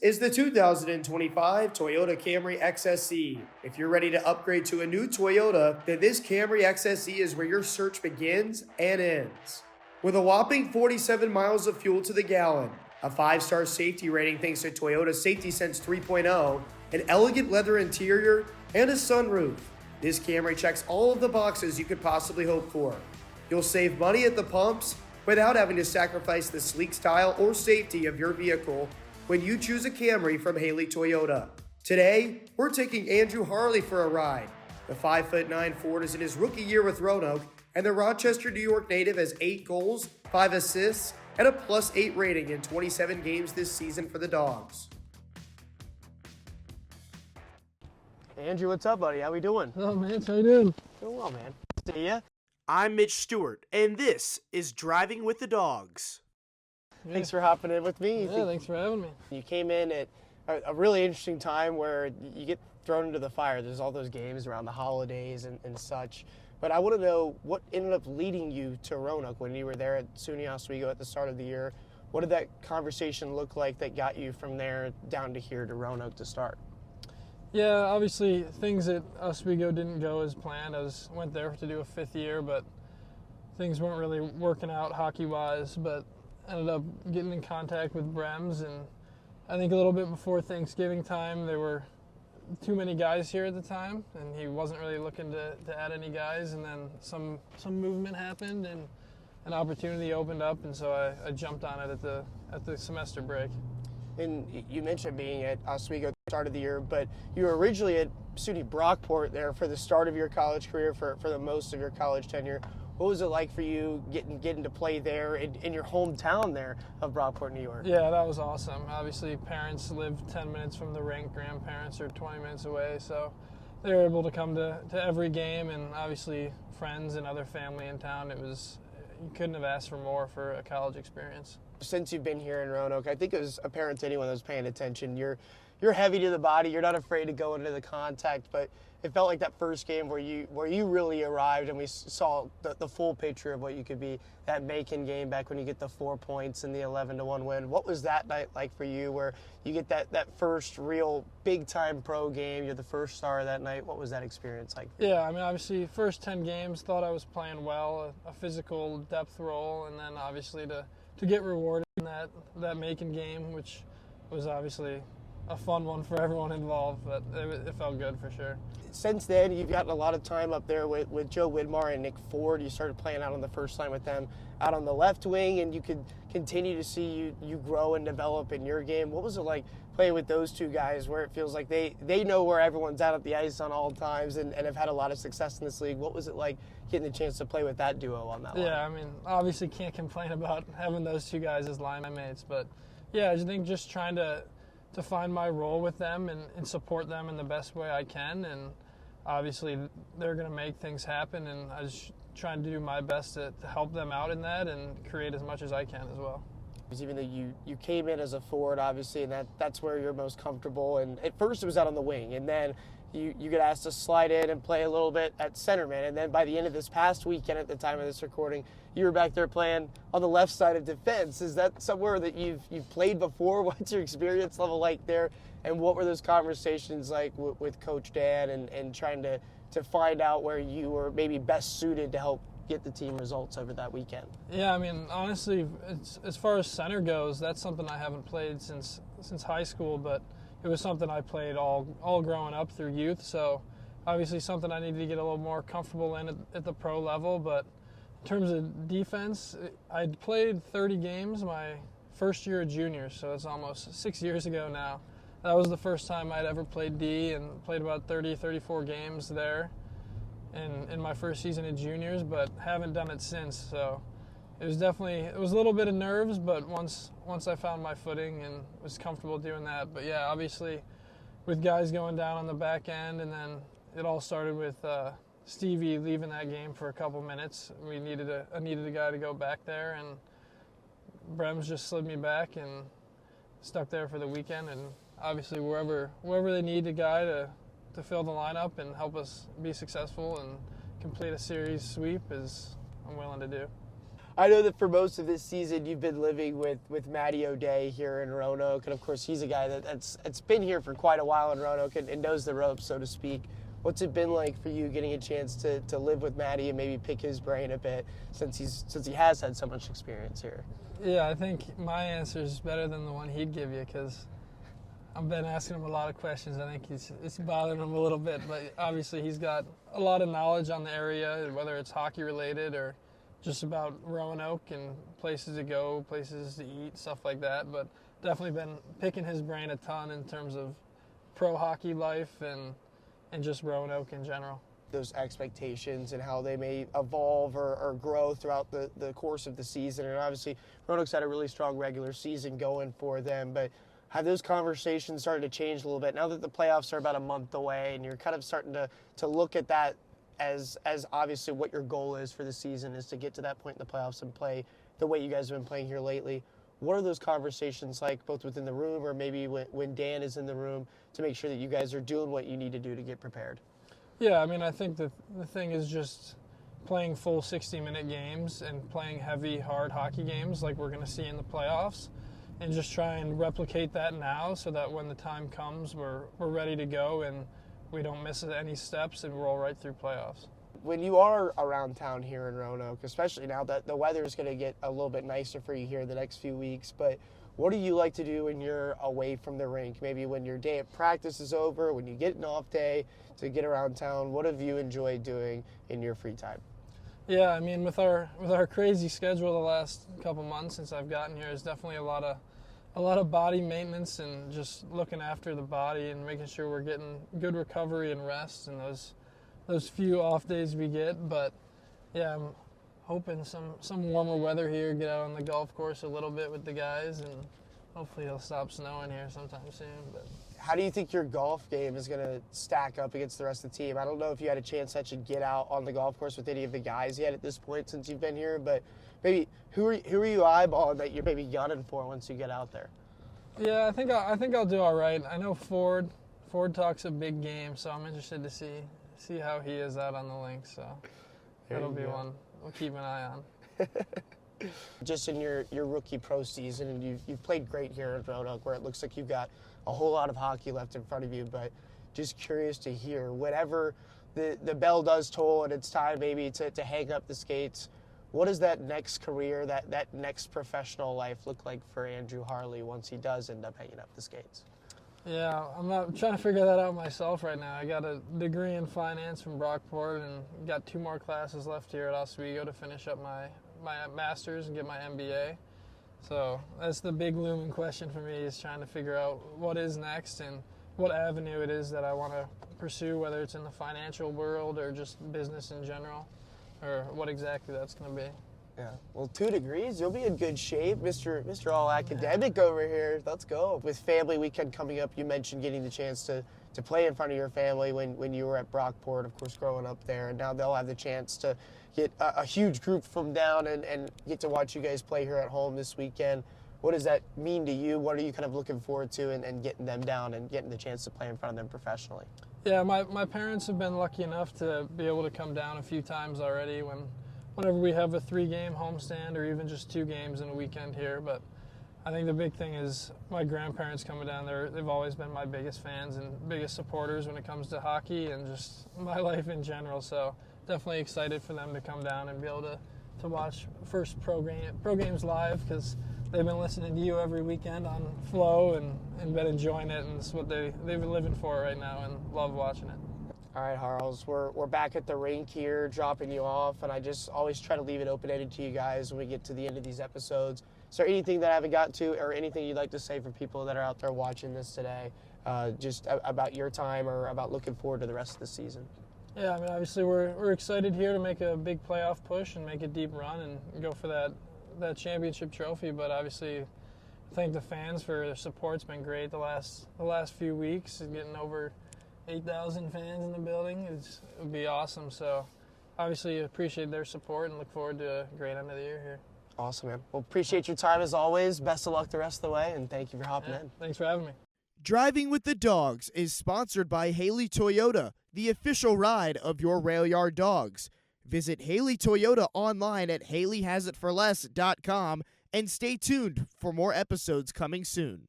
is the 2025 Toyota Camry XSE. If you're ready to upgrade to a new Toyota, then this Camry XSE is where your search begins and ends. With a whopping 47 miles of fuel to the gallon, a 5-star safety rating thanks to Toyota Safety Sense 3.0, an elegant leather interior, and a sunroof, this Camry checks all of the boxes you could possibly hope for. You'll save money at the pumps without having to sacrifice the sleek style or safety of your vehicle when you choose a Camry from Haley Toyota. Today, we're taking Andrew Harley for a ride. The 5'9" Ford is in his rookie year with Roanoke, and the Rochester, New York native has 8 goals, 5 assists, and a +8 rating in 27 games this season for the Dawgs. Hey Andrew, what's up, buddy? How we doing? Oh, man, how you doing? Doing well, man. See ya. I'm Mitch Stewart, and this is Driving with the Dawgs. Yeah. Thanks for hopping in with me. Yeah, thanks for having me. You came in at a really interesting time where you get thrown into the fire. There's all those games around the holidays and such. But I want to know what ended up leading you to Roanoke when you were there at SUNY Oswego at the start of the year. What did that conversation look like that got you from there down to here to Roanoke to start? Yeah, obviously things at Oswego didn't go as planned. Went there to do a 5th year, but things weren't really working out hockey-wise. But ended up getting in contact with Brems, and I think a little bit before Thanksgiving time, there were too many guys here at the time, and he wasn't really looking to add any guys. And then some movement happened, and an opportunity opened up, and so I jumped on it at the semester break. And you mentioned being at Oswego at the start of the year, but you were originally at SUNY Brockport there for the start of your college career, for the most of your college tenure. What was it like for you getting to play there in your hometown there of Brockport, New York? Yeah, that was awesome. Obviously, parents live 10 minutes from the rink. Grandparents are 20 minutes away, so they were able to come to every game, and obviously friends and other family in town. You couldn't have asked for more for a college experience. Since you've been here in Roanoke, I think it was apparent to anyone that was paying attention. You're heavy to the body. You're not afraid to go into the contact, but it felt like that first game where you really arrived and we saw the full picture of what you could be. That Macon game back when you get the 4 points and the 11-1 win. What was that night like for you, where you get that first real big-time pro game? You're the first star of that night. What was that experience like for you? Yeah, I mean, obviously, first 10 games, thought I was playing well, a physical depth role, and then obviously to get rewarded in that Macon game, which was obviously a fun one for everyone involved, but it felt good for sure. Since then, you've gotten a lot of time up there with Joe Widmar and Nick Ford. You started playing out on the first line with them out on the left wing, and you could continue to see you grow and develop in your game. What was it like playing with those two guys, where it feels like they know where everyone's at the ice on all times and have had a lot of success in this league? What was it like getting the chance to play with that duo on that line? Yeah, I mean, obviously can't complain about having those two guys as line mates, but yeah, I think just trying to find my role with them and support them in the best way I can, and obviously they're going to make things happen, and I was trying to do my best to help them out in that and create as much as I can as well. Even though you came in as a forward, obviously, and that's where you're most comfortable, and at first it was out on the wing, and then you get asked to slide in and play a little bit at centerman, and then by the end of this past weekend at the time of this recording, you were back there playing on the left side of defense. Is that somewhere that you've played before? What's your experience level like there, and what were those conversations like with Coach Dan and trying to find out where you were maybe best suited to help get the team results over that weekend? Yeah, I mean, honestly, as far as center goes, that's something I haven't played since high school, but it was something I played all growing up through youth, so obviously something I needed to get a little more comfortable in at the pro level. But in terms of defense, I'd played 30 games my first year of juniors, so it's almost 6 years ago now. That was the first time I'd ever played D, and played about 34 games there in my first season of juniors, but haven't done it since. So it was a little bit of nerves, but once I found my footing and was comfortable doing that. But yeah, obviously with guys going down on the back end, and then it all started with Stevie leaving that game for a couple minutes. I needed a guy to go back there, and Brems just slid me back and stuck there for the weekend. And obviously wherever they need a guy to fill the lineup and help us be successful and complete a series sweep, I'm willing to do. I know that for most of this season you've been living with Matty O'Day here in Roanoke, and of course he's a guy that's been here for quite a while in Roanoke and knows the ropes, so to speak. What's it been like for you getting a chance to live with Matty and maybe pick his brain a bit since he has had so much experience here? Yeah, I think my answer is better than the one he'd give you because I've been asking him a lot of questions. I think it's bothering him a little bit, but obviously he's got a lot of knowledge on the area, whether it's hockey related or just about Roanoke and places to go, places to eat, stuff like that. But definitely been picking his brain a ton in terms of pro hockey life and just Roanoke in general. Those expectations and how they may evolve or grow throughout the course of the season. And obviously Roanoke's had a really strong regular season going for them, but have those conversations started to change a little bit now that the playoffs are about a month away and you're kind of starting to look at that as obviously what your goal is for the season is to get to that point in the playoffs and play the way you guys have been playing here lately. What are those conversations like both within the room or maybe when Dan is in the room to make sure that you guys are doing what you need to do to get prepared? Yeah, I mean, I think the thing is just playing full 60-minute games and playing heavy, hard hockey games like we're going to see in the playoffs and just try and replicate that now so that when the time comes, we're ready to go and we don't miss any steps and roll right through playoffs. When you are around town here in Roanoke, especially now that the weather is going to get a little bit nicer for you here in the next few weeks, but what do you like to do when you're away from the rink? Maybe when your day at practice is over, when you get an off day to get around town, what have you enjoyed doing in your free time? Yeah, I mean, with our crazy schedule the last couple months since I've gotten here, is definitely a lot of body maintenance and just looking after the body and making sure we're getting good recovery and rest and those few off days we get. But yeah, I'm hoping some warmer weather here, get out on the golf course a little bit with the guys, and hopefully it'll stop snowing here sometime soon. But how do you think your golf game is going to stack up against the rest of the team? I don't know if you had a chance to actually get out on the golf course with any of the guys yet at this point since you've been here, but maybe who are you eyeballing that you're maybe gunning for once you get out there? Yeah, I think I'll do all right. I know Ford talks a big game, so I'm interested to see how he is out on the link. So that'll be one we'll keep an eye on. Just in your rookie pro season, and you've played great here in Roanoke, where it looks like you've got a whole lot of hockey left in front of you. But just curious to hear, whatever the bell does toll and it's time maybe to hang up the skates, what does that next career, that next professional life look like for Andrew Harley once he does end up hanging up the skates? Yeah, I'm not trying to figure that out myself right now. I got a degree in finance from Brockport and got 2 more classes left here at Oswego to finish up my master's and get my MBA. So that's the big looming question for me, is trying to figure out what is next and what avenue it is that I want to pursue, whether it's in the financial world or just business in general, or what exactly that's going to be. Yeah, well, 2 degrees, you'll be in good shape, Mr. All Academic over here. Let's go. With family weekend coming up, you mentioned getting the chance to play in front of your family when you were at Brockport, of course, growing up there, and now they'll have the chance to get a huge group from down and get to watch you guys play here at home this weekend. What does that mean to you? What are you kind of looking forward to and getting them down and getting the chance to play in front of them professionally? Yeah, my parents have been lucky enough to be able to come down a few times already whenever we have a 3-game homestand or even just 2 games in a weekend here. But I think the big thing is my grandparents coming down there. They've always been my biggest fans and biggest supporters when it comes to hockey and just my life in general. So definitely excited for them to come down and be able to watch first pro games live, because they've been listening to you every weekend on Flow and been enjoying it, and it's what they've been living for right now and love watching it. All right, Harles, we're back at the rink here, dropping you off, and I just always try to leave it open-ended to you guys when we get to the end of these episodes. Is there anything that I haven't got to, or anything you'd like to say for people that are out there watching this today, just about your time or about looking forward to the rest of the season? Yeah, I mean, obviously we're excited here to make a big playoff push and make a deep run and go for that championship trophy. But obviously, thank the fans for their support. It's been great the last few weeks, getting over 8,000 fans in the building. It would be awesome. So obviously appreciate their support and look forward to a great end of the year here. Awesome, man. Well, appreciate your time as always. Best of luck the rest of the way, and thank you for hopping in. Thanks for having me. Driving with the Dawgs is sponsored by Haley Toyota, the official ride of your rail yard dogs. Visit Haley Toyota online at HaleyHasItForLess.com and stay tuned for more episodes coming soon.